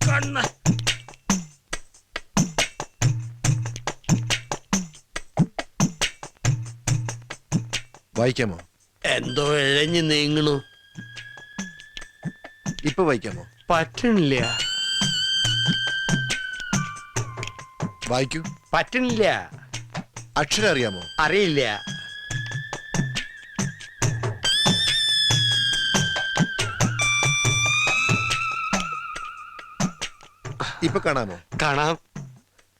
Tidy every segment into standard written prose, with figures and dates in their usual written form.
കണ്ണ വായിക്കാമോ? എന്തോ ഇഴഞ്ഞു നീങ്ങണു. ഇപ്പൊ വായിക്കാമോ? പറ്റണില്ല. വായിക്കൂ. പറ്റണില്ല. അക്ഷരം അറിയാമോ? അറിയില്ല. ഇപ്പൊ കാണാമോ? കാണാം.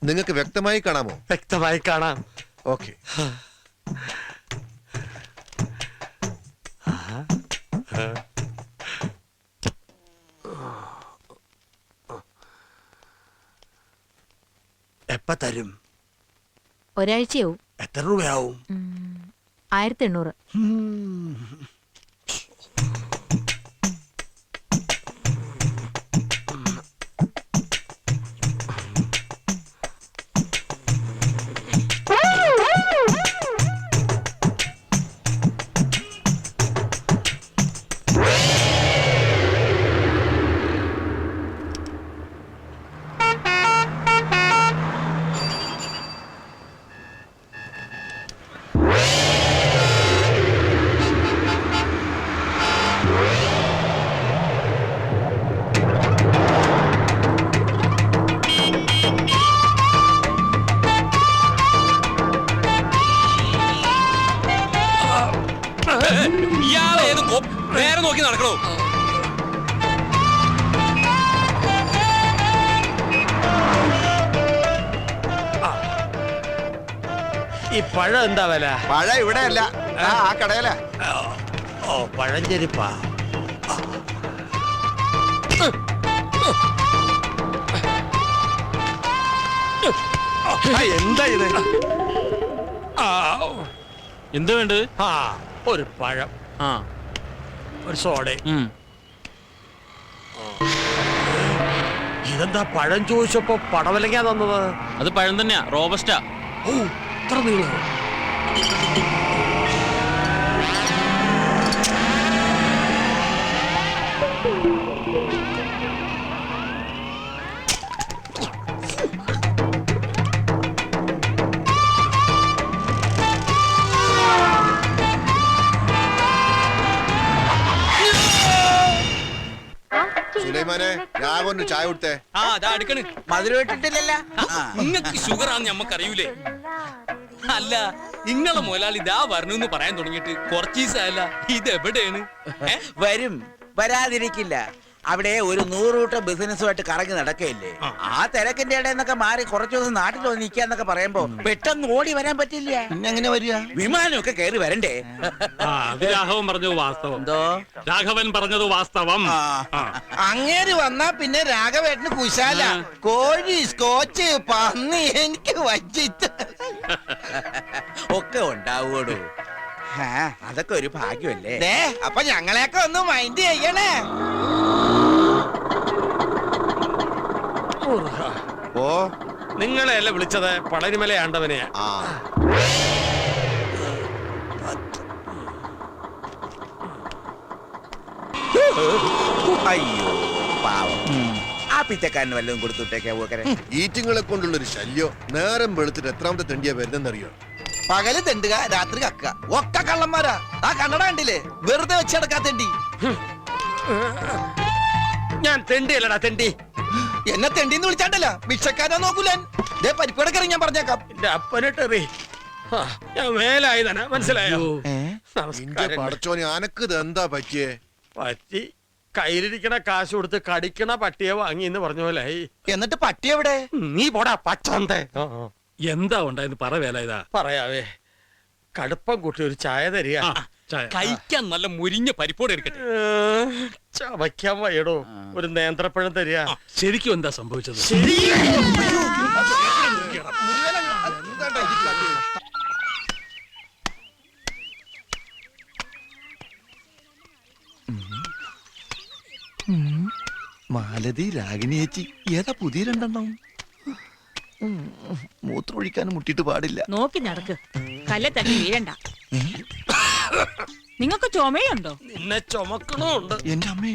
നിങ്ങൾക്ക് വ്യക്തമായി കാണാമോ? വ്യക്തമായി കാണാം. ഓക്കെ. എപ്പ തരും? ഒരാഴ്ചയാവും. എത്ര രൂപയാവും? 1800. നേരെ നോക്കി നടക്കണോ? ഈ പഴം എന്താ വില? പഴം ഇവിടെ അല്ല, ആ കടയില. ഓ, പഴഞ്ചെരിപ്പാ. എന്താ ഇത്? എന്ത് വേണ്ടത്? ആ, ഒരു പഴം, ഒരു സോഡ. ഇതെന്താ പഴം ചോദിച്ചപ്പോ പടവലങ്ങാ തന്നത്? അത് പഴം തന്നെയാ, റോബസ്റ്റാ. ഓ, ഇത്ര നീളം. സുലൈമാനെ, രാഘവന് ചായ കൊടുത്തേ. മധുരം ഇട്ടിട്ടില്ലല്ലോ. നിങ്ങക്ക് ഷുഗർ ആണെന്ന് ഞമ്മക്കറിയൂലേ? അല്ല, നിങ്ങളെ മുതലാളി ഇതാ വരണമെന്ന് പറയാൻ തുടങ്ങിയിട്ട് കുറച്ച് ദിവസമല്ല. ഇത് എവിടെയാണ്? വരും, വരാതിരിക്കില്ല. അവിടെ ഒരു 100 കൂട്ടം ബിസിനസ്സുമായിട്ട് കറങ്ങി നടക്കയില്ലേ? ആ തിരക്കിന്റെ ഇടയിൽ നിന്നൊക്കെ മാറി കുറച്ചു ദിവസം നാട്ടിൽ വന്ന് നിൽക്കാന്നൊക്കെ പറയുമ്പോ പെട്ടെന്ന് ഓടി വരാൻ പറ്റില്ല. പിന്നെ എങ്ങനെ വരിക? വിമാനമൊക്കെ കയറി വരണ്ടേ? രാഘവൻ പറഞ്ഞത് വാസ്തവം. എന്തോ രാഘവൻ പറഞ്ഞത് വാസ്തവം. അങ്ങേര് വന്നാ പിന്നെ രാഘവേട്ടന് കുശാല. കോഴി, സ്കോച്ച്, പന്നി എനിക്ക് വച്ചിട്ട് ഒക്കെ ഉണ്ടാവൂടൂ. അതൊക്കെ ഒരു ഭാഗ്യമല്ലേ. അപ്പൊ ഞങ്ങളെയൊക്കെ ഒന്ന് മൈൻഡ് ചെയ്യണേ. ഓ, നിങ്ങളെയല്ല വിളിച്ചത്, പളനിമല ആണ്ടവനെയാ. അയ്യോ പാവം, ആ പിച്ചക്കാരന് വല്ലതും കൊടുത്തുട്ടേക്കാ പോക്കരെ. ഈറ്റിങ്ങളെ കൊണ്ടുള്ളൊരു ശല്യം. നേരം വെളുത്തിട്ട് എത്രാമത്തെ തെണ്ടിയാ വരുന്നെന്നറിയോ? പകല് തെണ്ടുക, രാത്രി കക്ക, ഒക്കെ കള്ളന്മാരാ. ആ കണ്ണട കണ്ടില്ലേ, വെറുതെ വെച്ചെടുക്കാ തെണ്ടി. ഞാൻ തെണ്ടിയല്ലടാ തെണ്ടി. എന്നെ തെണ്ടിന്ന് വിളിച്ചാണ്ടല്ല, ഭിക്ഷക്കാരാ നോക്കൂലൻ. പരിപ്പടക്കറി ഞാൻ പറഞ്ഞേക്കാം. എന്റെ അപ്പനിട്ടെറി. ഞാൻ മേലായതാണ്, മനസ്സിലായോ? പടച്ചോനെ, അനക്ക് ഇത് എന്താ പറ്റിയേ? പറ്റി കയ്യിലിരിക്കണ കാശ് കൊടുത്ത് കടിക്കണ പട്ടിയെ വാങ്ങി എന്ന് പറഞ്ഞ പോലായി. എന്നിട്ട് പട്ടി എവിടെ? നീ പോടാ പച്ചന്തേ. എന്താ ഉണ്ടായെന്ന് പറ വേല. ഇതാ പറയാവേ, കടുപ്പം കൂട്ടി ഒരു ചായ തരിക. കഴിക്കാൻ നല്ല മുരിഞ്ഞ പരിപ്പോടെ എടുക്കട്ടെ. ചവയ്ക്കാൻ വയ്യടോ, ഒരു നേന്ത്രപ്പഴം തരിക. ശരിക്കും എന്താ സംഭവിച്ചത്? മാലതി, രാഗിണി ചേച്ചി, ഏതാ പുതിയ രണ്ടെണ്ണം? മൂത്രമൊഴിക്കാനും മുട്ടിട്ട് പാടില്ല. നോക്കി നടക്ക്, കല്ലെ തന്നെ വീഴണ്ട. നിങ്ങൾക്ക് ചുമയുണ്ടോ? നിന്നെ ചുമക്കണുണ്ട്. എന്റെ അമ്മേ,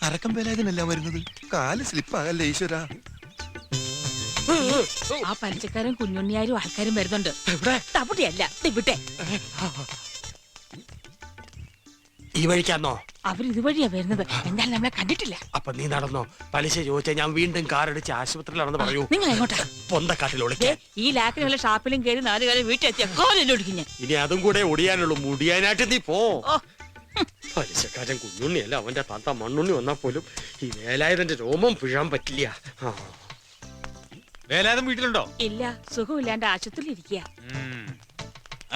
അരക്കം വേലായതിനല്ല വരുന്നത്. കാല് സ്ലിപ്പാകല്ലേ ഈശ്വര. ആ പലിശക്കാരും കുഞ്ഞുണ്ണിയാരും ആൾക്കാരും വരുന്നുണ്ട്. എവിടെ? തവിടെയല്ല, ഇവിടെ. ഈ വഴിക്കാന്നോ? അവരിതുവഴിയാ വരുന്നത്. എന്തായാലും നമ്മളെ കണ്ടിട്ടില്ല. അപ്പൊ നീ നടന്നോ? പലിശ ചോദിച്ചാൽ ഞാൻ വീണ്ടും കാറടിച്ച് ആശുപത്രിയിലാണെന്ന് പറയൂ. നിങ്ങൾ എങ്ങോട്ടാ? പൊന്തക്കാട്ടിൽ ദേ, ഒളിക്കാൻ. ഈ ലാക്കിനുള്ള ഷാപ്പിലും കയറി 4 കാലം വീട്ടിലെത്തിയ കോലെല്ലാം ഒടിക്കും ഞാൻ. ഇനി അതും കൂടെ ഒടിയാനുള്ളൂ. മുടിയാനായിട്ട് നീ പോ. ഓ, പലിശക്കാരൻ കുഞ്ഞുണ്ണിയല്ല, അവന്റെ തന്ത മണ്ണുണ്ണി വന്നാൽ പോലും ഈ വേലായുധന്റെ രോമം പിഴാൻ പറ്റില്ല. വേലായുധം വീട്ടിലുണ്ടോ? ഇല്ല, സുഖമില്ലാണ്ട് ആശുപത്രിയിൽ ഇരിക്കുക.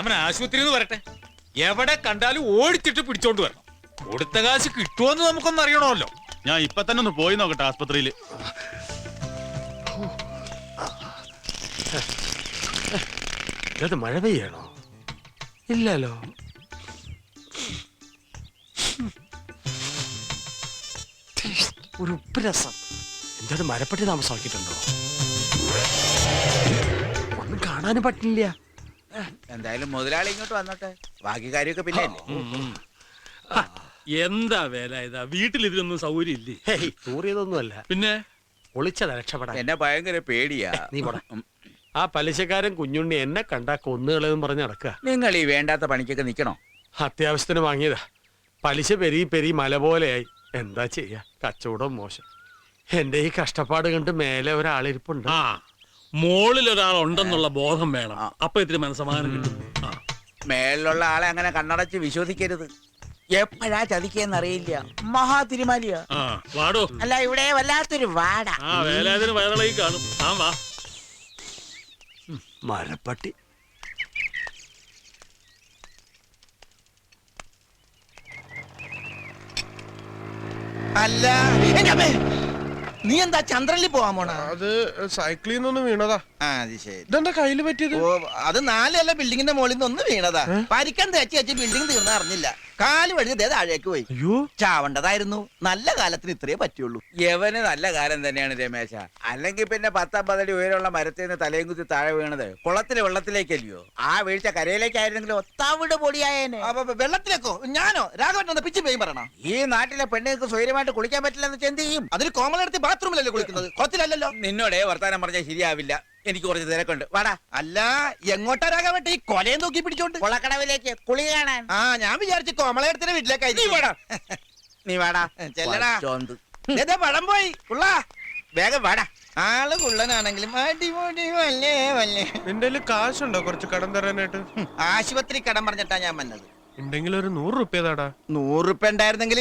അവൻ ആശുപത്രിയിൽ നിന്ന് വരട്ടെ. എവിടെ കണ്ടാലും ഓടിച്ചിട്ട് പിടിച്ചോണ്ട് വരണം. കൊടുത്ത കാശ് കിട്ടുമോന്ന് നമുക്കൊന്ന് അറിയണമല്ലോ. ഞാൻ ഇപ്പൊ തന്നെ ഒന്ന് പോയി നോക്കട്ടെ ആസ്പത്രിയില്. ഇത് മഴ പെയ്യണോ? ഇല്ലല്ലോ. ഒരു ഉപ്പുരസം. എന്തായാലും മരപ്പെട്ടി താമസമാക്കിയിട്ടുണ്ടോ? ഒന്നും കാണാനും പറ്റില്ല. എന്തായാലും മുതലാളി ഇങ്ങോട്ട് വന്നോട്ടെ, ബാക്കി കാര്യമൊക്കെ പിന്നെ എന്താ വേലായുധ, വീട്ടിലിരുന്നൊന്നും സൗകര്യം ഇല്ലേ? ഹേയ്, തൂറിയതൊന്നുമല്ല. പിന്നെ ഒളിച്ചതാ രക്ഷപ്പെടാൻ. എന്നെ ഭയങ്കര പേടിയാ. നീ പോടാ. ആ പലിശക്കാരൻ കുഞ്ഞുണ്ണി എന്നെ കണ്ടാ കൊന്നുകളെന്ന് പറഞ്ഞ് നടക്കുക. നിങ്ങൾ ഈ വേണ്ടാത്ത പണിക്കൊക്കെ നിക്കണോ? അത്യാവശ്യത്തിന് വാങ്ങിയതാ. പലിശ പെരി മല പോലെയായി. എന്താ ചെയ്യാ, കച്ചവടം മോശം. എന്റെ ഈ കഷ്ടപ്പാട് കണ്ട് മേലെ ഒരാളിരിപ്പുണ്ട്. ആ, മോളിൽ ഒരാൾ ഉണ്ടെന്നുള്ള ബോധം വേണം. അപ്പൊ ഇത്തിരി മനസ്സമാധാനം കിട്ടും. മേലുള്ള ആളെ അങ്ങനെ കണ്ണടച്ച് വിശ്വസിക്കരുത്. എപ്പോഴാ ചതിക്കെന്നറിയില്ല. മഹാ തിരുമാലിയാ. ആ, വാടോ. അല്ല, ഇവിടെ വല്ലാത്തൊരു വാട. ആ, വേലായുധന് വയറിളകി കാണും. ആ, വാ. മരപ്പട്ടി. അല്ല എന്റെ അമ്മേ, നീ എന്താ ചന്ദ്രനിൽ പോവാൻ പോണ? അത് സൈക്കിളിൽ നിന്നൊന്ന് വീണതാ. അത് ശരി. ഇതെന്താ കയ്യില് പറ്റിയത്? ഓ, അത് 4 ബിൽഡിങ്ങിന്റെ മുകളിൽ നിന്ന് ഒന്ന് വീണതാ. പരിക്കാൻ തേച്ച് ബിൽഡിംഗ് തീർന്ന അറിഞ്ഞില്ല. കാല് വഴി താഴേക്ക് പോയി. അയ്യോ, ചാവണ്ടതായിരുന്നു. നല്ല കാലത്തിന് ഇത്രേ പറ്റുള്ളൂ. യവന് നല്ല കാലം തന്നെയാണ് രമേശ. അല്ലെങ്കിൽ പിന്നെ 10-50 അടി ഉയരമുള്ള മരത്തിൽ നിന്ന് തലയും കുത്തി താഴെ വീണത് കുളത്തിലെ വെള്ളത്തിലേക്കല്ലയോ? ആ വീഴ്ച കരയിലേക്കായിരുന്നെങ്കിലും ഒത്താവിട് പൊടിയായേനെ. വെള്ളത്തിലേക്കോ? ഞാനോ? രാഘവൻ പിച്ച് പേയും പറയണ. ഈ നാട്ടിലെ പെണ്ണുങ്ങൾക്ക് സ്വൈര്യമായിട്ട് കുളിക്കാൻ പറ്റില്ലെന്ന് എന്ത് ചെയ്യും? അതിന് കോമളെടുത്ത് ബാത്റൂമിലല്ലേ കുളിക്കുന്നത്, കുളത്തിലല്ലോ. നിന്നോടെ വർത്താനം പറഞ്ഞാൽ ശരിയാവില്ല. എനിക്ക് കുറച്ച് തിരക്കുണ്ട്. വാടാ. അല്ല, എങ്ങോട്ടാ രാഘവട്ടെ ഈ കൊലയും തൂക്കി പിടിച്ചോണ്ട്? കുളക്കടവിലേക്ക് കുളി കാണാൻ. ആ, ഞാൻ വിചാരിച്ചു കോമളയുടെ വീട്ടിലേക്കായി. നീ വാടാ. ചെല്ലടാ. ചോന്ത്. പഴം പോയി ഉള്ള വേഗം വാടാ. ആള് കുള്ളനാണെങ്കിലും അടിപൊളി വല്ലേ വല്ലേ. നിന്റെ കയ്യില് കാശുണ്ടോ കുറച്ച് കടം തരാനായിട്ട്? ആശുപത്രി കടം പറഞ്ഞിട്ടാ ഞാൻ വന്നത്. ഉണ്ടെങ്കിൽ ഒരു 100 റുപ്യ താടാ. 100 റുപ്യ ഉണ്ടായിരുന്നെങ്കിൽ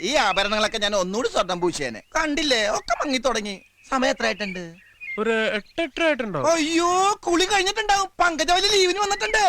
ഈ ആഭരണങ്ങളൊക്കെ ഞാൻ ഒന്നുകൂടി സ്വർണം പൂശിയേനെ. കണ്ടില്ലേ, ഒക്കെ മങ്ങി തുടങ്ങി. സമയം എത്രയായിട്ടുണ്ട്? ഒരു 8 ആയിട്ടുണ്ടോ? അയ്യോ, കുളി കഴിഞ്ഞിട്ടുണ്ടാവും. പങ്കജവലി ലീവിന് വന്നിട്ടുണ്ട്.